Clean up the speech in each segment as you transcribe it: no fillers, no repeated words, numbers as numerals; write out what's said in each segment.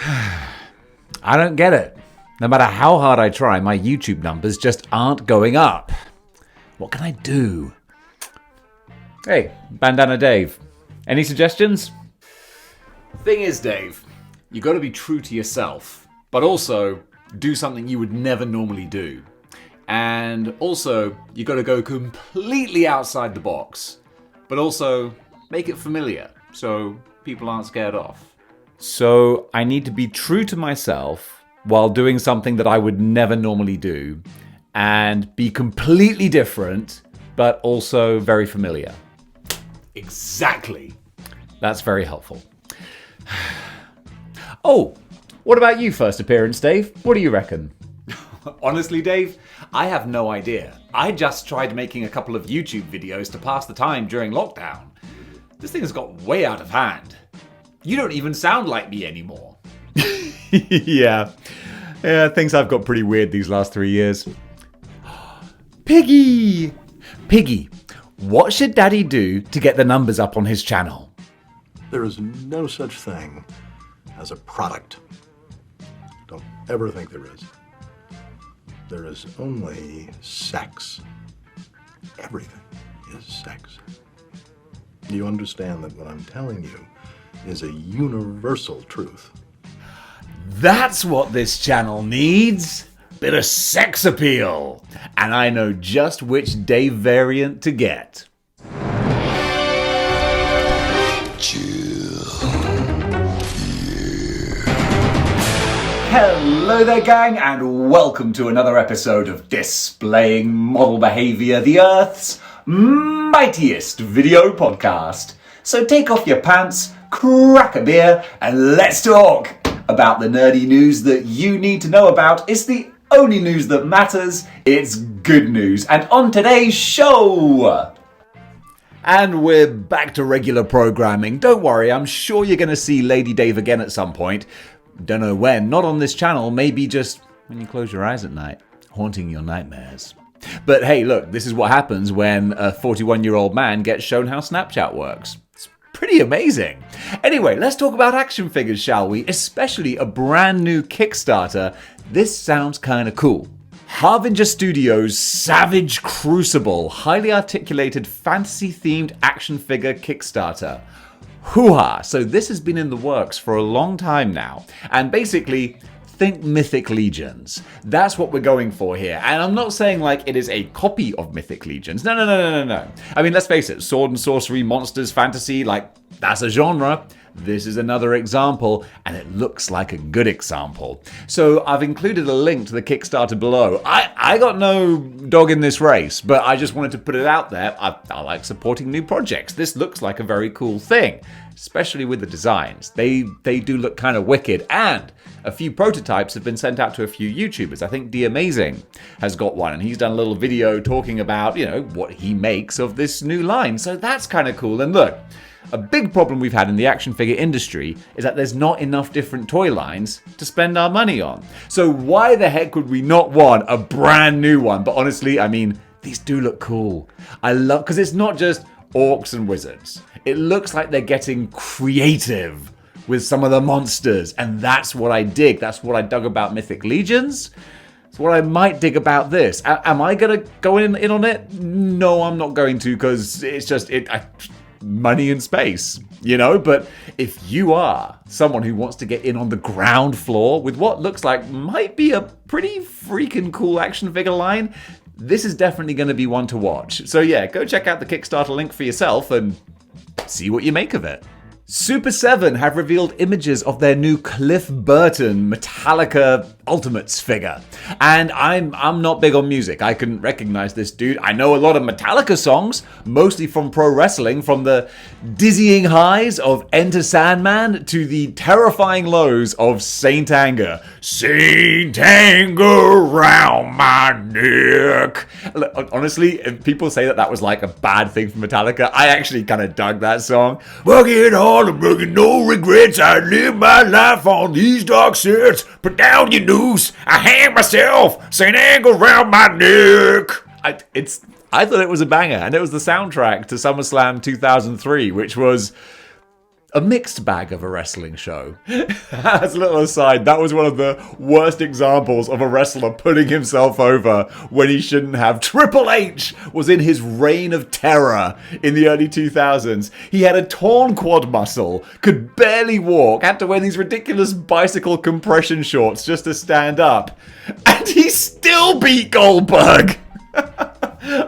I don't get it. No matter how hard I try, my YouTube numbers just aren't going up. What can I do? Hey, Bandana Dave. Any suggestions? Thing is, Dave, you got to be true to yourself, but also do something you would never normally do. And also, you got to go completely outside the box, but also make it familiar so people aren't scared off. So I need to be true to myself while doing something that I would never normally do, and be completely different, but also very familiar. Exactly. That's very helpful. Oh, what about you, first appearance, Dave? What do you reckon? Honestly, Dave, I have no idea. I just tried making a couple of YouTube videos to pass the time during lockdown. This thing has got way out of hand. You don't even sound like me anymore. Yeah, things have got pretty weird these last 3 years. Piggy! Piggy, what should Daddy do to get the numbers up on his channel? There is no such thing as a product. Don't ever think there is. There is only sex. Everything is sex. You understand that what I'm telling you is a universal truth. That's what this channel needs. Bit of sex appeal. And I know just which Dave variant to get. Hello there, gang, and welcome to another episode of Displaying-Model-Behaviour, the Earth's mightiest video podcast. So take off your pants, crack a beer, and let's talk about the nerdy news that you need to know about. It's the only news that matters. It's good news. And on today's show... And we're back to regular programming. Don't worry, I'm sure you're going to see Lady Dave again at some point. Don't know when, not on this channel, maybe just when you close your eyes at night, haunting your nightmares. But hey, look, this is what happens when a 41-year-old man gets shown how Snapchat works. It's pretty amazing. Anyway, let's talk about action figures, shall we? Especially a brand new Kickstarter. This sounds kind of cool. Harbinger Studios' Savage-Crucible, highly articulated fantasy-themed action figure Kickstarter. Hoo-ha! So this has been in the works for a long time now. And basically, think Mythic Legions. That's what we're going for here. And I'm not saying like it is a copy of Mythic Legions. No. I mean, let's face it, sword and sorcery, monsters, fantasy, like, that's a genre. This is another example, and it looks like a good example. So I've included a link to the Kickstarter below. I got no dog in this race, but I just wanted to put it out there. I like supporting new projects. This looks like a very cool thing, especially with the designs. They do look kind of wicked, and a few prototypes have been sent out to a few YouTubers. I think Amazing has got one, and he's done a little video talking about, you know, what he makes of this new line. So that's kind of cool. And look, a big problem we've had in the action figure industry is that there's not enough different toy lines to spend our money on. So why the heck would we not want a brand new one? But honestly, I mean, these do look cool. I love, because it's not just orcs and wizards. It looks like they're getting creative with some of the monsters, and that's what I dig. That's what I dug about Mythic Legions. It's what I might dig about this. Am I gonna go in on it? No, I'm not going to, because it's just money and space, you know? But if you are someone who wants to get in on the ground floor with what looks like might be a pretty freaking cool action figure line, this is definitely going to be one to watch. So yeah, go check out the Kickstarter link for yourself and see what you make of it. Super 7 have revealed images of their new Cliff Burton Metallica Ultimates figure. And I'm not big on music. I couldn't recognize this dude. I know a lot of Metallica songs, mostly from pro wrestling, from the dizzying highs of Enter Sandman to the terrifying lows of Saint Anger. Saint Anger round my neck. Honestly, if people say that was like a bad thing for Metallica, I actually kind of dug that song. Working hard and making no regrets. I live my life on these dark sets. Put down your noose. I hang myself. Saint Anger round my neck. I thought it was a banger, and it was the soundtrack to SummerSlam 2003, which was a mixed bag of a wrestling show. As a little aside, that was one of the worst examples of a wrestler putting himself over when he shouldn't have. Triple H was in his reign of terror in the early 2000s. He had a torn quad muscle, could barely walk, had to wear these ridiculous bicycle compression shorts just to stand up, and he still beat Goldberg.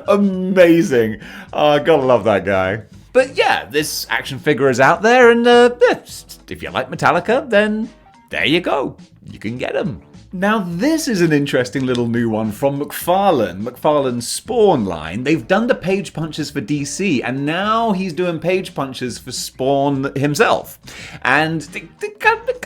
Amazing. Oh, gotta love that guy. But yeah, this action figure is out there, and if you like Metallica, then there you go. You can get them. Now, this is an interesting little new one from McFarlane's Spawn line. They've done the page punches for DC, and now he's doing page punches for Spawn himself. And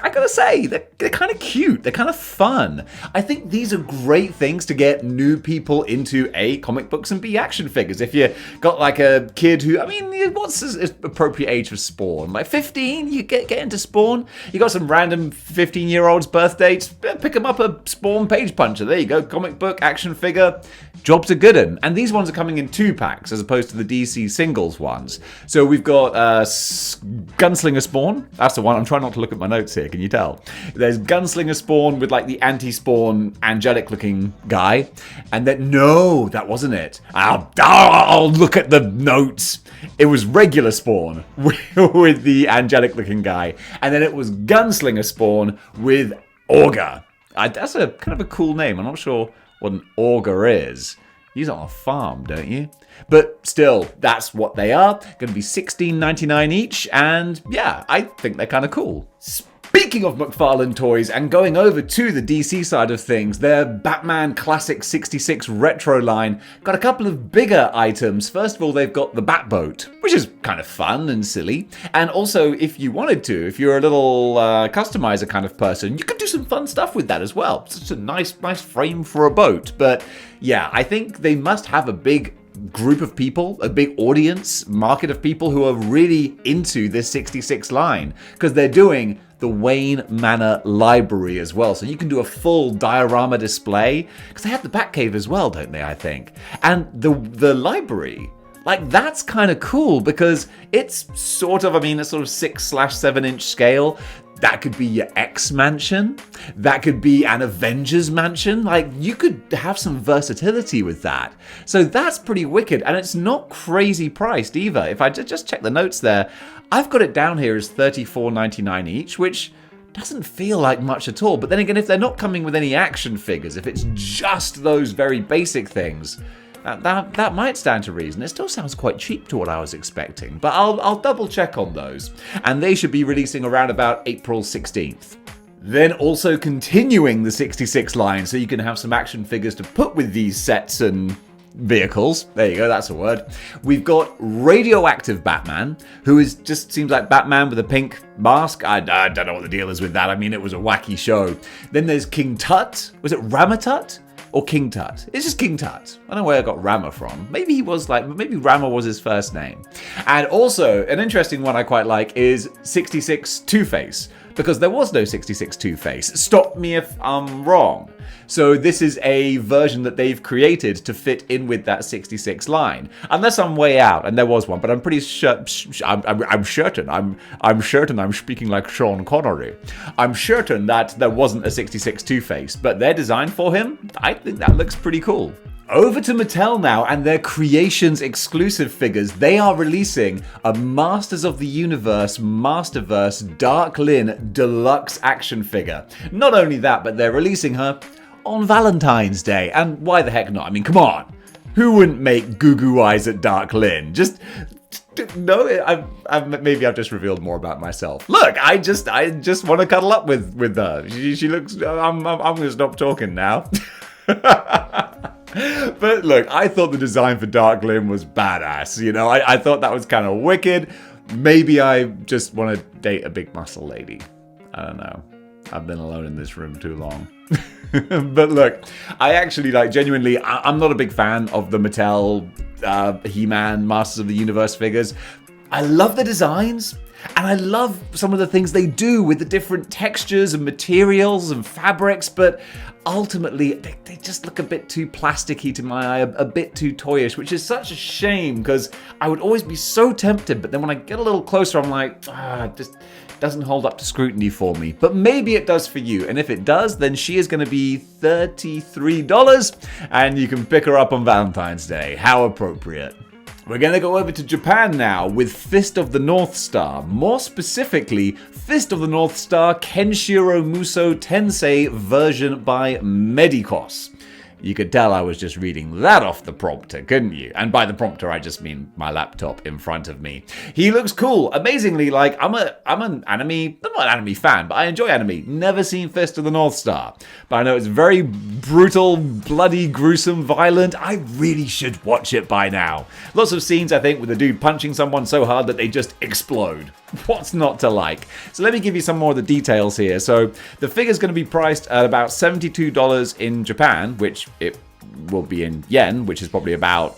I gotta say, they're kind of cute. They're kind of fun. I think these are great things to get new people into A, comic books, and B, action figures. If you got like a kid who, I mean, what's his appropriate age for Spawn? Like 15, you get into Spawn. You got some random 15-year-old's birthday, pick them up a Spawn page puncher. There you go, comic book, action figure, job's a good one. And these ones are coming in 2-packs as opposed to the DC singles ones. So we've got Gunslinger Spawn. That's the one. I'm trying not to look at my notes here, can you tell? There's Gunslinger Spawn with like the anti-Spawn angelic looking guy. And then, no, that wasn't it. I'll look at the notes. It was regular Spawn with the angelic looking guy. And then it was Gunslinger Spawn with Augur. That's a kind of a cool name. I'm not sure what an augur is. Use it on a farm, don't you? But still, that's what they are. Going to be $16.99 each, and yeah, I think they're kind of cool. Speaking of McFarlane toys, and going over to the DC side of things, their Batman Classic 66 Retro line got a couple of bigger items. First of all, they've got the Batboat, which is kind of fun and silly. And also, if you wanted to, if you're a little customizer kind of person, you could do some fun stuff with that as well. It's just a nice frame for a boat. But yeah, I think they must have a big group of people, a big audience, market of people who are really into this 66 line, because they're doing the Wayne Manor Library as well. So you can do a full diorama display, because they have the Batcave as well, don't they, I think? And the library, like, that's kind of cool because it's sort of, I mean, a sort of 6/7 inch scale. That could be your X mansion. That could be an Avengers mansion. Like, you could have some versatility with that. So that's pretty wicked. And it's not crazy priced either. If I just check the notes there, I've got it down here as $34.99 each, which doesn't feel like much at all. But then again, if they're not coming with any action figures, if it's just those very basic things, that might stand to reason. It still sounds quite cheap to what I was expecting, but I'll double check on those. And they should be releasing around about April 16th. Then also continuing the 66 line, so you can have some action figures to put with these sets and vehicles. There you go, that's a word. We've got Radioactive Batman, who just seems like Batman with a pink mask. I don't know what the deal is with that. I mean, it was a wacky show. Then there's King Tut. Was it Ramatut? Or King Tut. It's just King Tut. I don't know where I got Rama from. Maybe Rama was his first name. And also, an interesting one I quite like is 66 Two-Face, because there was no 66 Two-Face. Stop me if I'm wrong. So this is a version that they've created to fit in with that 66 line. Unless I'm way out, and there was one, but I'm pretty sure, I'm certain, I'm speaking like Sean Connery. I'm certain that there wasn't a 66 Two-Face, but their design for him, I think that looks pretty cool. Over to Mattel now and their Creations exclusive figures. They are releasing a Masters of the Universe Masterverse Dark Lynn Deluxe action figure. Not only that, but they're releasing her on Valentine's Day. And why the heck not? I mean, come on. Who wouldn't make goo-goo eyes at Dark Lynn? No, maybe I've just revealed more about myself. Look, I just want to cuddle up with her. She looks, I'm going to stop talking now. But look, I thought the design for Dark Lynn was badass. You know, I thought that was kind of wicked. Maybe I just want to date a big muscle lady. I don't know. I've been alone in this room too long. But look, I actually, genuinely, I'm not a big fan of the Mattel He-Man Masters of the Universe figures. I love the designs. And I love some of the things they do with the different textures and materials and fabrics, but ultimately they just look a bit too plasticky to my eye, a bit too toyish, which is such a shame because I would always be so tempted, but then when I get a little closer, I'm like, it just doesn't hold up to scrutiny for me. But maybe it does for you, and if it does, then she is going to be $33, and you can pick her up on Valentine's Day. How appropriate. We're going to go over to Japan now with Fist of the North Star. More specifically, Fist of the North Star Kenshiro Muso Tensei version by Medicos. You could tell I was just reading that off the prompter, couldn't you? And by the prompter, I just mean my laptop in front of me. He looks cool. Amazingly, like, I'm not an anime fan, but I enjoy anime. Never seen Fist of the North Star. But I know it's very brutal, bloody, gruesome, violent. I really should watch it by now. Lots of scenes, I think, with a dude punching someone so hard that they just explode. What's not to like? So let me give you some more of the details here. So the figure's going to be priced at about $72 in Japan, which it will be in yen, which is probably about,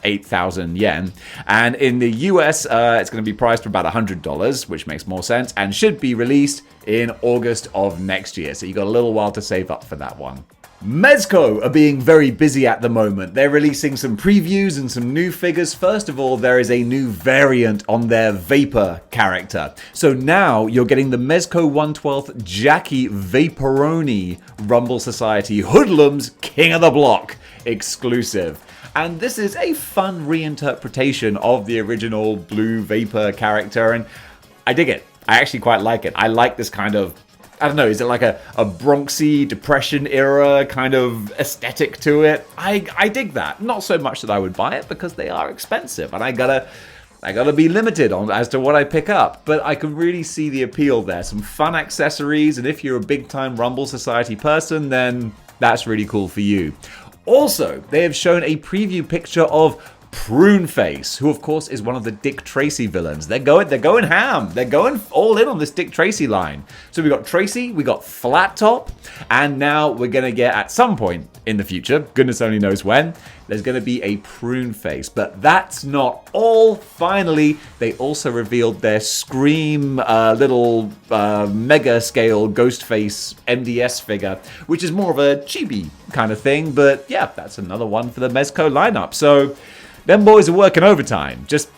8,000 yen. And in the US, it's going to be priced for about $100, which makes more sense, and should be released in August of next year. So you got a little while to save up for that one. Mezco are being very busy at the moment. They're releasing some previews and some new figures. First of all, there is a new variant on their Vapor character. So now you're getting the Mezco 1/12 Jackie Vaporoni Rumble Society Hoodlums King of the Block exclusive. And this is a fun reinterpretation of the original Blue Vapor character, and I dig it. I actually quite like it. I like this kind of, I don't know, is it like a Bronxy Depression era kind of aesthetic to it? I dig that. Not so much that I would buy it because they are expensive and I gotta be limited on as to what I pick up, but I can really see the appeal there. Some fun accessories, and if you're a big time Rumble Society person, then that's really cool for you. Also, they have shown a preview picture of Pruneface, who of course is one of the Dick Tracy villains. They're going ham. They're going all in on this Dick Tracy line. So we got Tracy, we got Flat Top, and now we're gonna get, at some point in the future, goodness only knows when, there's gonna be a Pruneface. But that's not all. Finally, they also revealed their Scream little mega scale Ghostface MDS figure, which is more of a chibi kind of thing. But yeah, that's another one for the Mezco lineup. So them boys are working overtime. Just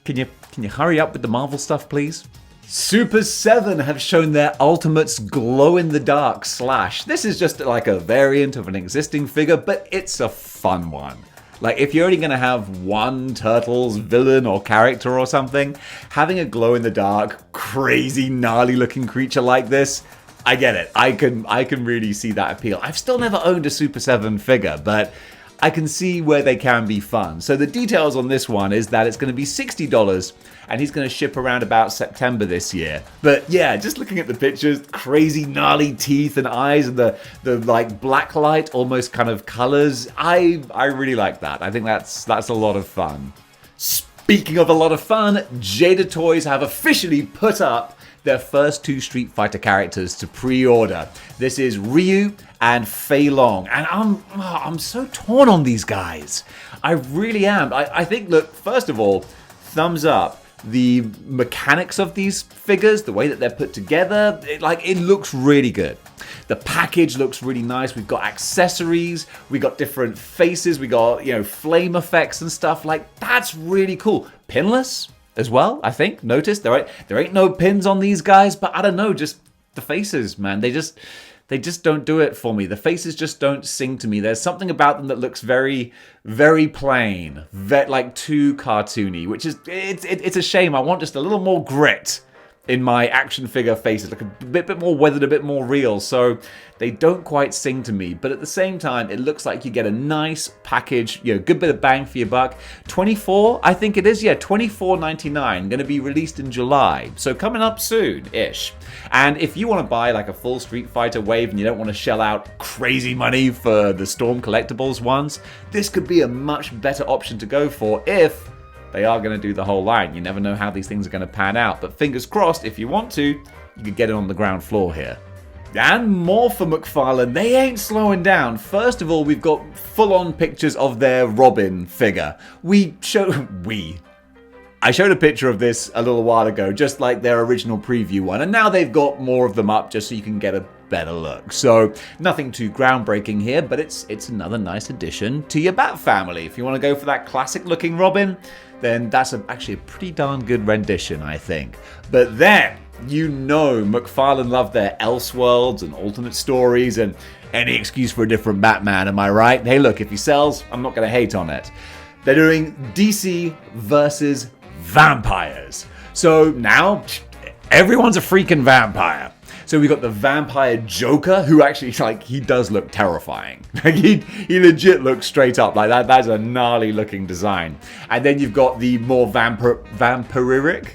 can you hurry up with the Marvel stuff, please? Super 7 have shown their Ultimates glow-in-the-dark Slash. This is just like a variant of an existing figure, but it's a fun one. Like, if you're only going to have one Turtles villain or character or something, having a glow-in-the-dark, crazy, gnarly-looking creature like this, I get it. I can really see that appeal. I've still never owned a Super 7 figure, but I can see where they can be fun. So the details on this one is that it's going to be $60 and he's going to ship around about September this year. But yeah, just looking at the pictures, crazy gnarly teeth and eyes and the like black light almost kind of colors. I really like that. I think that's a lot of fun. Speaking of a lot of fun, Jada Toys have officially put up their first two Street Fighter characters to pre-order. This is Ryu and Fei Long, and I'm so torn on these guys. I really am. I think, look, first of all, thumbs up. The mechanics of these figures, the way that they're put together, it looks really good. The package looks really nice. We've got accessories, we got different faces, we got, flame effects and stuff. That's really cool. Pinless as well, I think. Notice there ain't no pins on these guys, but I don't know, just the faces, man. They just don't do it for me. The faces just don't sing to me. There's something about them that looks very, very plain, like too cartoony, which is it's a shame. I want just a little more grit in my action figure faces, like a bit more weathered, a bit more real. So they don't quite sing to me, but at the same time, it looks like you get a nice package, good bit of bang for your buck. 24, I think it is, $24.99, going to be released in July, so coming up soon-ish. And if you want to buy like a full Street Fighter wave and you don't want to shell out crazy money for the Storm Collectibles ones, this could be a much better option to go for if they are going to do the whole line. You never know how these things are going to pan out, but fingers crossed, if you want to, you could get it on the ground floor here. And more for McFarlane. They ain't slowing down. First of all, we've got full-on pictures of their Robin figure. I showed a picture of this a little while ago, just like their original preview one, and now they've got more of them up just so you can get a better look. So nothing too groundbreaking here, but it's another nice addition to your Bat family. If you want to go for that classic looking Robin, then that's actually a pretty darn good rendition, I think. But then, you know McFarlane loved their Elseworlds and alternate stories and any excuse for a different Batman, am I right? Hey look, if he sells, I'm not going to hate on it. They're doing DC versus vampires. So now, everyone's a freaking vampire. So we got the vampire Joker, who actually, like, he does look terrifying. Like, he legit looks straight up like that. That's a gnarly looking design. And then you've got the more vampiric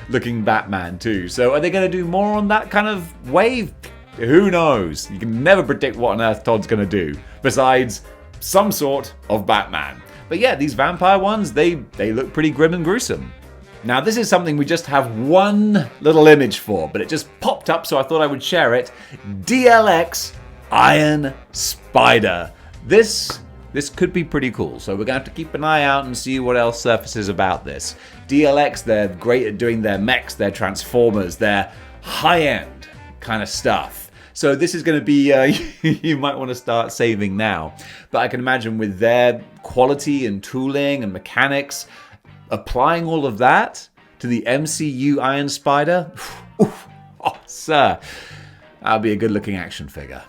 looking Batman too. So are they going to do more on that kind of wave? Who knows? You can never predict what on earth Todd's going to do, besides some sort of Batman. But yeah, these vampire ones, they look pretty grim and gruesome. Now, this is something we just have one little image for, but it just popped up, so I thought I would share it. DLX Iron Spider. This could be pretty cool, so we're going to have to keep an eye out and see what else surfaces about this. DLX, they're great at doing their mechs, their transformers, their high-end kind of stuff. So this is going to be, you might want to start saving now. But I can imagine with their quality and tooling and mechanics, applying all of that to the MCU Iron Spider, oh, sir, that'll be a good looking action figure.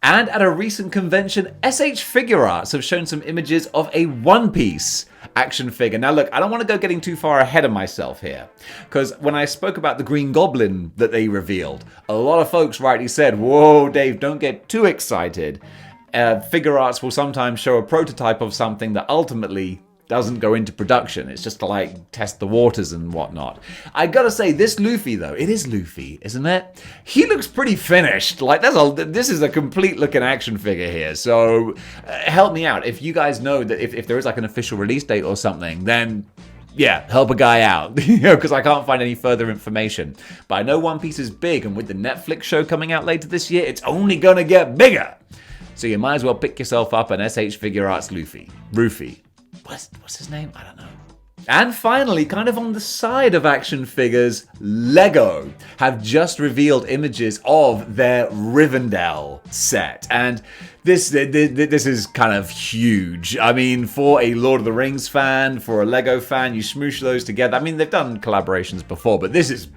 And at a recent convention, SH Figure Arts have shown some images of a One Piece action figure. Now look, I don't want to go getting too far ahead of myself here, because when I spoke about the Green Goblin that they revealed, a lot of folks rightly said, whoa, Dave, don't get too excited. Figure Arts will sometimes show a prototype of something that ultimately doesn't go into production. It's just to like test the waters and whatnot. I gotta say, this Luffy though, it is Luffy, isn't it? He looks pretty finished. Like this is a complete looking action figure here. So help me out. If you guys know that if there is like an official release date or something, then yeah, help a guy out, because I can't find any further information. But I know One Piece is big, and with the Netflix show coming out later this year, it's only gonna get bigger. So you might as well pick yourself up an SH Figure Arts Luffy. What's his name? I don't know. And finally, kind of on the side of action figures, Lego have just revealed images of their Rivendell set. And this is kind of huge. I mean, for a Lord of the Rings fan, for a Lego fan, you smoosh those together. I mean, they've done collaborations before, but this is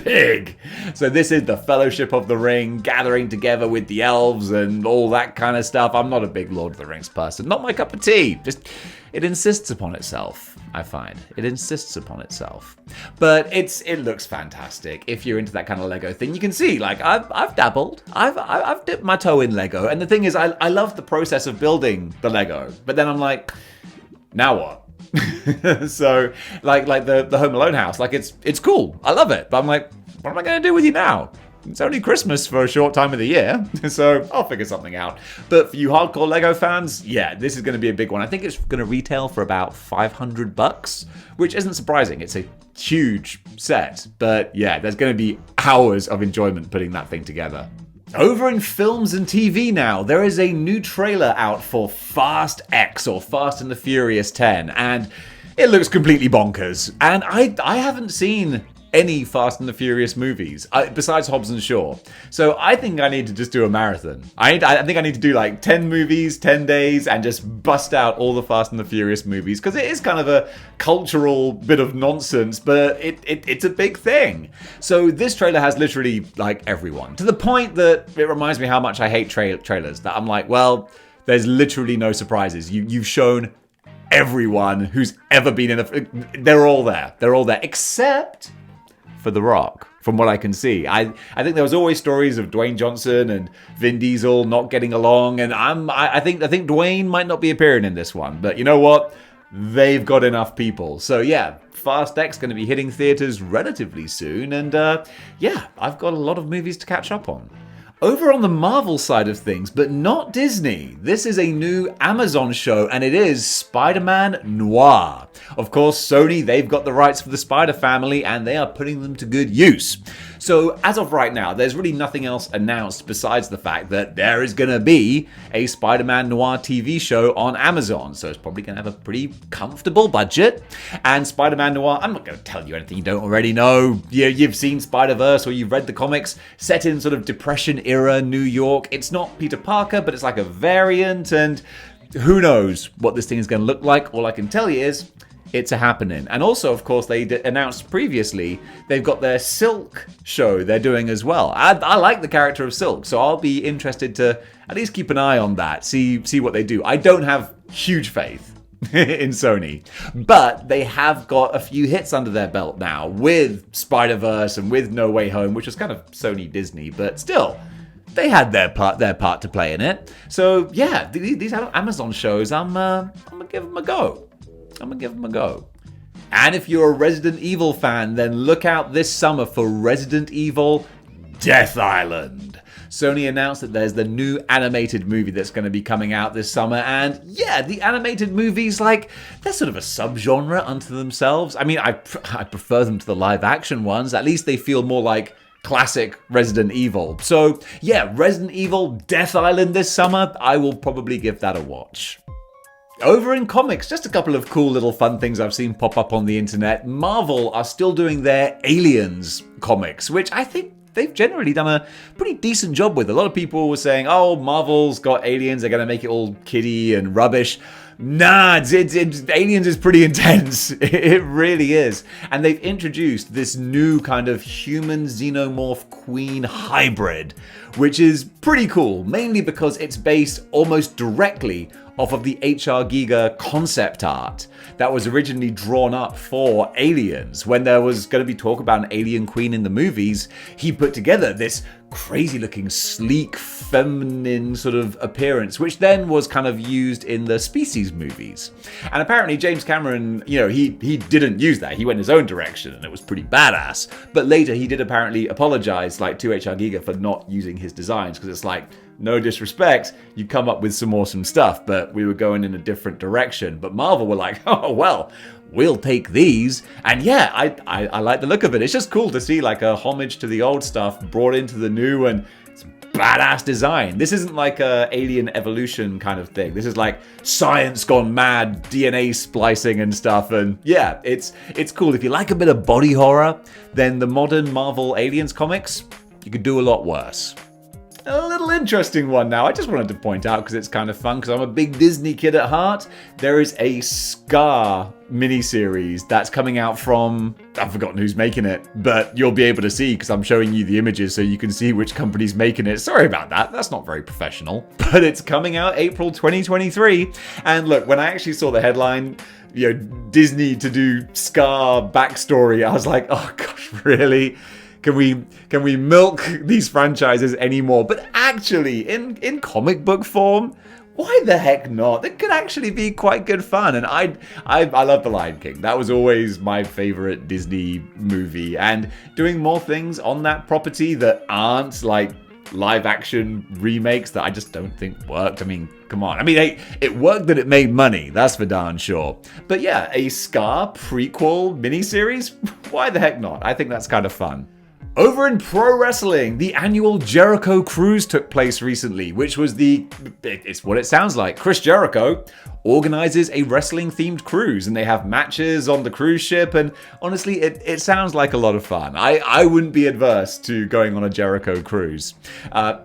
big. So this is the Fellowship of the Ring gathering together with the elves and all that kind of stuff. I'm not a big Lord of the Rings person. Not my cup of tea. Just, it insists upon itself, I find. It insists upon itself. But it looks fantastic. If you're into that kind of Lego thing, you can see, like, I've dabbled. I've dipped my toe in Lego. And the thing is, I love the process of building the Lego. But then I'm like, now what? So, like the Home Alone house, like it's cool. I love it. But I'm like, what am I going to do with you now? It's only Christmas for a short time of the year, so I'll figure something out. But for you hardcore Lego fans, yeah, this is going to be a big one. I think it's going to retail for about $500, which isn't surprising. It's a huge set, but yeah, there's going to be hours of enjoyment putting that thing together. Over in films and TV now, there is a new trailer out for Fast X, or Fast and the Furious 10, and it looks completely bonkers. And I haven't seen any Fast and the Furious movies, besides Hobbs and Shaw. So I think I need to just do a marathon. I think I need to do like 10 movies, 10 days, and just bust out all the Fast and the Furious movies, because it is kind of a cultural bit of nonsense, but it's a big thing. So this trailer has literally like everyone, to the point that it reminds me how much I hate trailers, that I'm like, well, there's literally no surprises. You've shown everyone who's ever been in a... They're all there, except for The Rock, from what I can see. I think there was always stories of Dwayne Johnson and Vin Diesel not getting along, and I think Dwayne might not be appearing in this one, but you know what? They've got enough people. So yeah, Fast X going to be hitting theaters relatively soon, and yeah, I've got a lot of movies to catch up on. Over on the Marvel side of things, but not Disney, this is a new Amazon show, and it is Spider-Man Noir. Of course, Sony, they've got the rights for the Spider family, and they are putting them to good use. So as of right now, there's really nothing else announced besides the fact that there is going to be a Spider-Man Noir TV show on Amazon. So it's probably going to have a pretty comfortable budget. And Spider-Man Noir, I'm not going to tell you anything you don't already know. You've seen Spider-Verse or you've read the comics, set in sort of Depression era New York. It's not Peter Parker, but it's like a variant, and who knows what this thing is going to look like. All I can tell you is it's a happening. And also, of course, they announced previously they've got their Silk show they're doing as well. I like the character of Silk, so I'll be interested to at least keep an eye on that, see what they do. I don't have huge faith in Sony, but they have got a few hits under their belt now with Spider-Verse and with No Way Home, which was kind of Sony Disney, but still, they had their part to play in it. So yeah, these Amazon shows, I'm gonna give them a go. And if you're a Resident Evil fan, then look out this summer for Resident Evil Death Island. Sony announced that there's the new animated movie that's going to be coming out this summer, and yeah, the animated movies, like, they're sort of a subgenre unto themselves. I mean, I prefer them to the live action ones. At least they feel more like classic Resident Evil. So yeah, Resident Evil Death Island this summer, I will probably give that a watch. Over in comics, just a couple of cool little fun things I've seen pop up on the internet. Marvel are still doing their Aliens comics, which I think they've generally done a pretty decent job with. A lot of people were saying, oh, Marvel's got Aliens, they're going to make it all kiddie and rubbish. Nah, Aliens is pretty intense. It really is. And they've introduced this new kind of human xenomorph queen hybrid, which is pretty cool, mainly because it's based almost directly off of the H.R. Giger concept art that was originally drawn up for Aliens. When there was going to be talk about an alien queen in the movies, he put together this crazy looking, sleek, feminine sort of appearance, which then was kind of used in the Species movies. And apparently James Cameron, he didn't use that. He went his own direction and it was pretty badass. But later he did apparently apologize to H.R. Giger for not using his designs, because it's like, no disrespect, you come up with some awesome stuff, but we were going in a different direction. But Marvel were like, oh, well, we'll take these. And yeah, I like the look of it. It's just cool to see like a homage to the old stuff brought into the new, and it's badass design. This isn't like a alien evolution kind of thing. This is like science gone mad, DNA splicing and stuff. And yeah, it's cool. If you like a bit of body horror, then the modern Marvel Aliens comics, you could do a lot worse. A little interesting one now, I just wanted to point out because it's kind of fun, because I'm a big Disney kid at heart. There is a Scar miniseries that's coming out from, I've forgotten who's making it, but you'll be able to see because I'm showing you the images so you can see which company's making it. Sorry about that, that's not very professional. But it's coming out April 2023. And look, when I actually saw the headline, Disney to do Scar backstory, I was like, oh gosh, really? Can we milk these franchises anymore? But actually, in comic book form, why the heck not? It could actually be quite good fun. And I love The Lion King. That was always my favorite Disney movie. And doing more things on that property that aren't like live action remakes that I just don't think worked. I mean, come on. I mean, it worked that it made money. That's for darn sure. But yeah, a Scar prequel miniseries? Why the heck not? I think that's kind of fun. Over in pro wrestling, the annual Jericho Cruise took place recently, which was it's what it sounds like. Chris Jericho organizes a wrestling-themed cruise, and they have matches on the cruise ship, and honestly, it sounds like a lot of fun. I wouldn't be adverse to going on a Jericho cruise.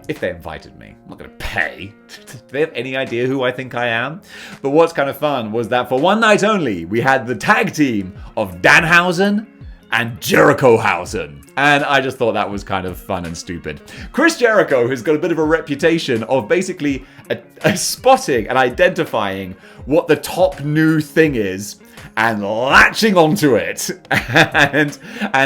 If they invited me. I'm not going to pay. Do they have any idea who I think I am? But what's kind of fun was that for one night only, we had the tag team of Danhausen and Jerichohausen. And I just thought that was kind of fun and stupid. Chris Jericho has got a bit of a reputation of basically spotting and identifying what the top new thing is and latching onto it and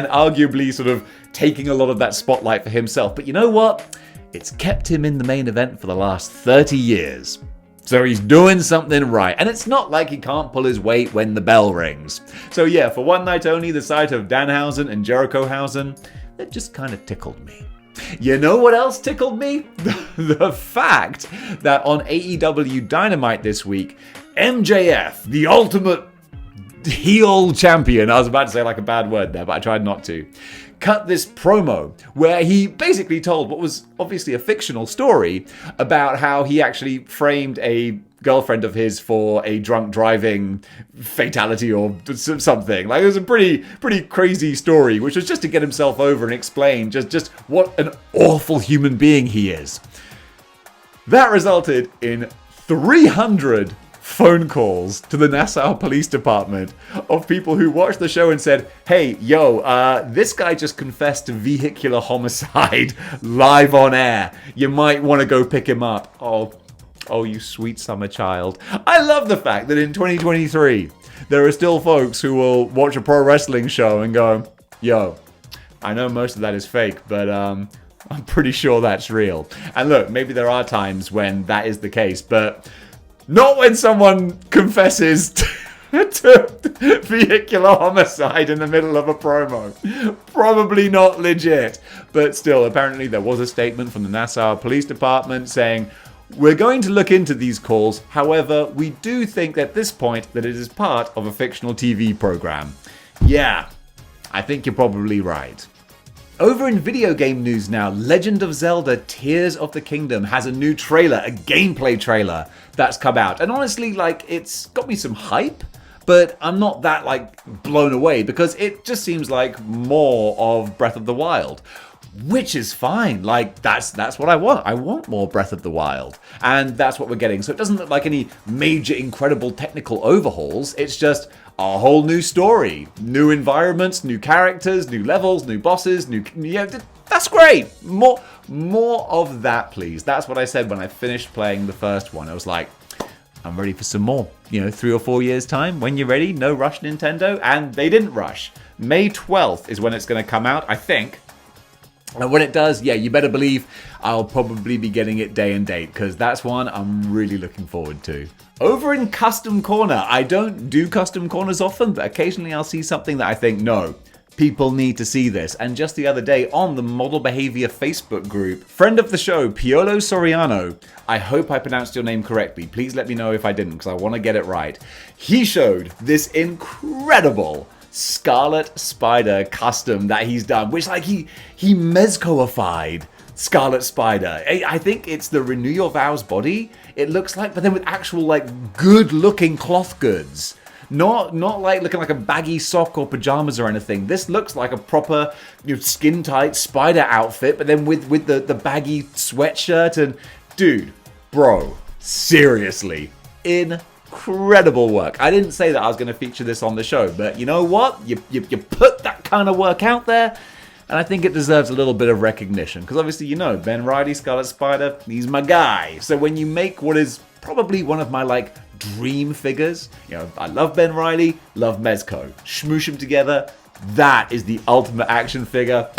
arguably sort of taking a lot of that spotlight for himself. But you know what? It's kept him in the main event for the last 30 years. So he's doing something right. And it's not like he can't pull his weight when the bell rings. So yeah, for one night only, the sight of Danhausen and Jerichohausen, that just kind of tickled me. You know what else tickled me? The fact that on AEW Dynamite this week, MJF, the ultimate heel champion, I was about to say like a bad word there, but I tried not to, cut this promo where he basically told what was obviously a fictional story about how he actually framed a girlfriend of his for a drunk driving fatality or something. Like, it was a pretty crazy story, which was just to get himself over and explain just what an awful human being he is. That resulted in 300 phone calls to the Nassau Police Department of people who watched the show and said, hey, this guy just confessed to vehicular homicide live on air. You might want to go pick him up. Oh, you sweet summer child. I love the fact that in 2023, there are still folks who will watch a pro wrestling show and go, yo, I know most of that is fake, but I'm pretty sure that's real. And look, maybe there are times when that is the case, but not when someone confesses to vehicular homicide in the middle of a promo. Probably not legit. But still, apparently there was a statement from the Nassau Police Department saying, we're going to look into these calls. However, we do think at this point that it is part of a fictional TV program. Yeah, I think you're probably right. Over in video game news now, Legend of Zelda Tears of the Kingdom has a new trailer, a gameplay trailer that's come out. And honestly, it's got me some hype, but I'm not that, blown away because it just seems like more of Breath of the Wild. Which is fine. That's what I want. I want more Breath of the Wild. And that's what we're getting. So it doesn't look like any major, incredible technical overhauls. It's just a whole new story. New environments, new characters, new levels, new bosses, that's great. More of that, please. That's what I said when I finished playing the first one. I was like, I'm ready for some more. 3 or 4 years time. When you're ready, no rush, Nintendo. And they didn't rush. May 12th is when it's going to come out, I think. And when it does, you better believe I'll probably be getting it day and date, because that's one I'm really looking forward to. Over in Custom Corner, I don't do Custom Corners often, but occasionally I'll see something that I think, no, people need to see this. And just the other day on the Model Behaviour Facebook group, friend of the show, Piolo Soriano, I hope I pronounced your name correctly. Please let me know if I didn't, because I want to get it right. He showed this incredible Scarlet Spider custom that he's done, which he Mezcoified Scarlet Spider. I think it's the Renew Your Vows body, it looks like, but then with actual good looking cloth goods. Not looking like a baggy sock or pajamas or anything. This looks like a proper skin tight spider outfit, but then with the baggy sweatshirt. And dude, bro, seriously, incredible work. I didn't say that I was going to feature this on the show, but you know what? You put that kind of work out there, and I think it deserves a little bit of recognition. Because obviously, Ben Riley, Scarlet Spider, he's my guy. So when you make what is probably one of my dream figures, I love Ben Riley, love Mezco. Smoosh them together. That is the ultimate action figure.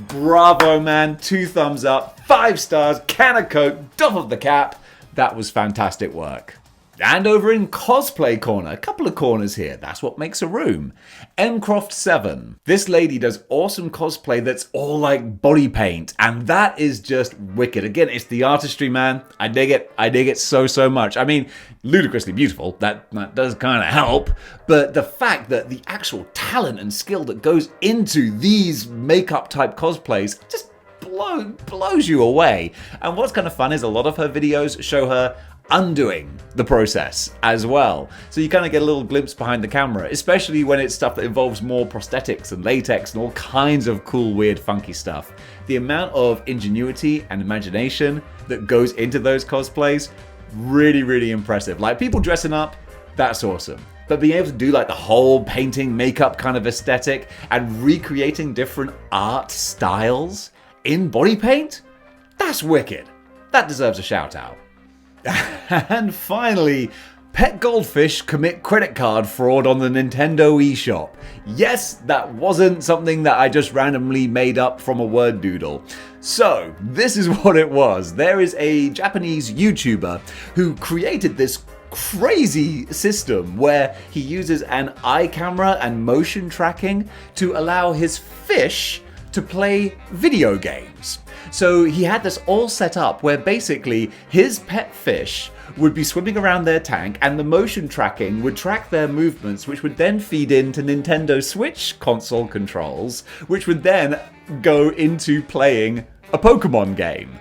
Bravo, man. 2 thumbs up, 5 stars, can of Coke, doff of the cap. That was fantastic work. And over in Cosplay Corner, a couple of corners here, that's what makes a room. Mcroft7. This lady does awesome cosplay that's all body paint, and that is just wicked. Again, it's the artistry, man. I dig it so much. I mean, ludicrously beautiful, that does kind of help, but the fact that the actual talent and skill that goes into these makeup type cosplays just blows you away. And what's kind of fun is a lot of her videos show her undoing the process as well. So you kind of get a little glimpse behind the camera, especially when it's stuff that involves more prosthetics and latex and all kinds of cool, weird, funky stuff. The amount of ingenuity and imagination that goes into those cosplays, really impressive. People dressing up, that's awesome. But being able to do the whole painting, makeup kind of aesthetic and recreating different art styles in body paint, that's wicked. That deserves a shout out. And finally, pet goldfish commit credit card fraud on the Nintendo eShop. Yes, that wasn't something that I just randomly made up from a word doodle. So, this is what it was. There is a Japanese YouTuber who created this crazy system where he uses an eye camera and motion tracking to allow his fish to play video games. So he had this all set up where basically his pet fish would be swimming around their tank and the motion tracking would track their movements, which would then feed into Nintendo Switch console controls, which would then go into playing a Pokemon game.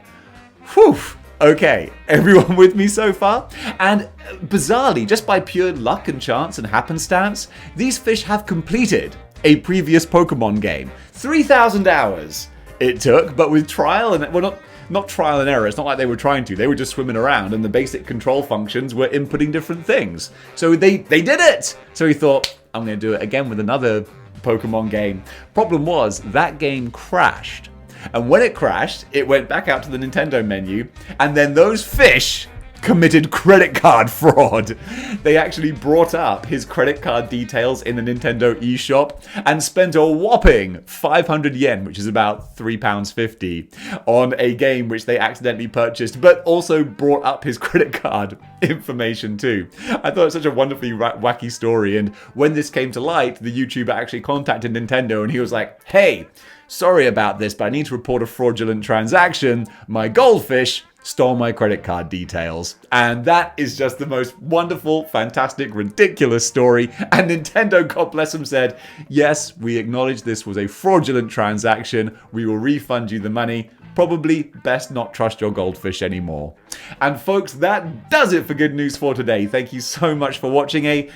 Whew! Okay, everyone with me so far? And bizarrely, just by pure luck and chance and happenstance, these fish have completed a previous Pokemon game. 3,000 hours it took, but with trial and, well, not trial and error, it's not like they were trying to, they were just swimming around and the basic control functions were inputting different things. So they did it! So he thought, I'm going to do it again with another Pokemon game. Problem was, that game crashed. And when it crashed, it went back out to the Nintendo menu, and then those fish committed credit card fraud. They actually brought up his credit card details in the Nintendo eShop and spent a whopping 500 yen, which is about £3.50, on a game which they accidentally purchased, but also brought up his credit card information too. I thought it was such a wonderfully wacky story, and when this came to light, the YouTuber actually contacted Nintendo and he was like, hey, sorry about this, but I need to report a fraudulent transaction. My goldfish stole my credit card details. And that is just the most wonderful, fantastic, ridiculous story. And Nintendo, God bless them, said, yes, we acknowledge this was a fraudulent transaction. We will refund you the money. Probably best not trust your goldfish anymore. And folks, that does it for Good News for today. Thank you so much for watching a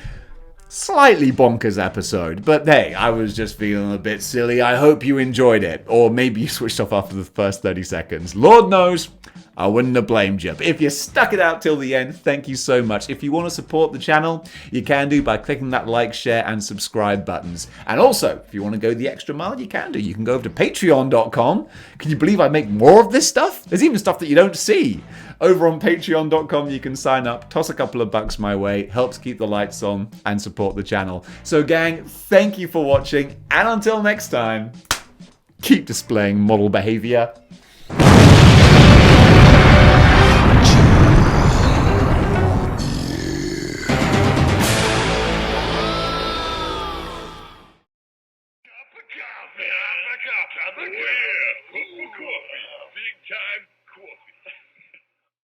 slightly bonkers episode, but hey, I was just feeling a bit silly. I hope you enjoyed it, or maybe you switched off after the first 30 seconds. Lord knows, I wouldn't have blamed you. But if you stuck it out till the end, thank you so much. If you want to support the channel, you can do by clicking that like, share, and subscribe buttons. And also, if you want to go the extra mile, you can do. You can go over to patreon.com. Can you believe I make more of this stuff? There's even stuff that you don't see. Over on patreon.com, you can sign up, toss a couple of bucks my way, helps keep the lights on, and support the channel. So gang, thank you for watching, and until next time, keep displaying model behavior.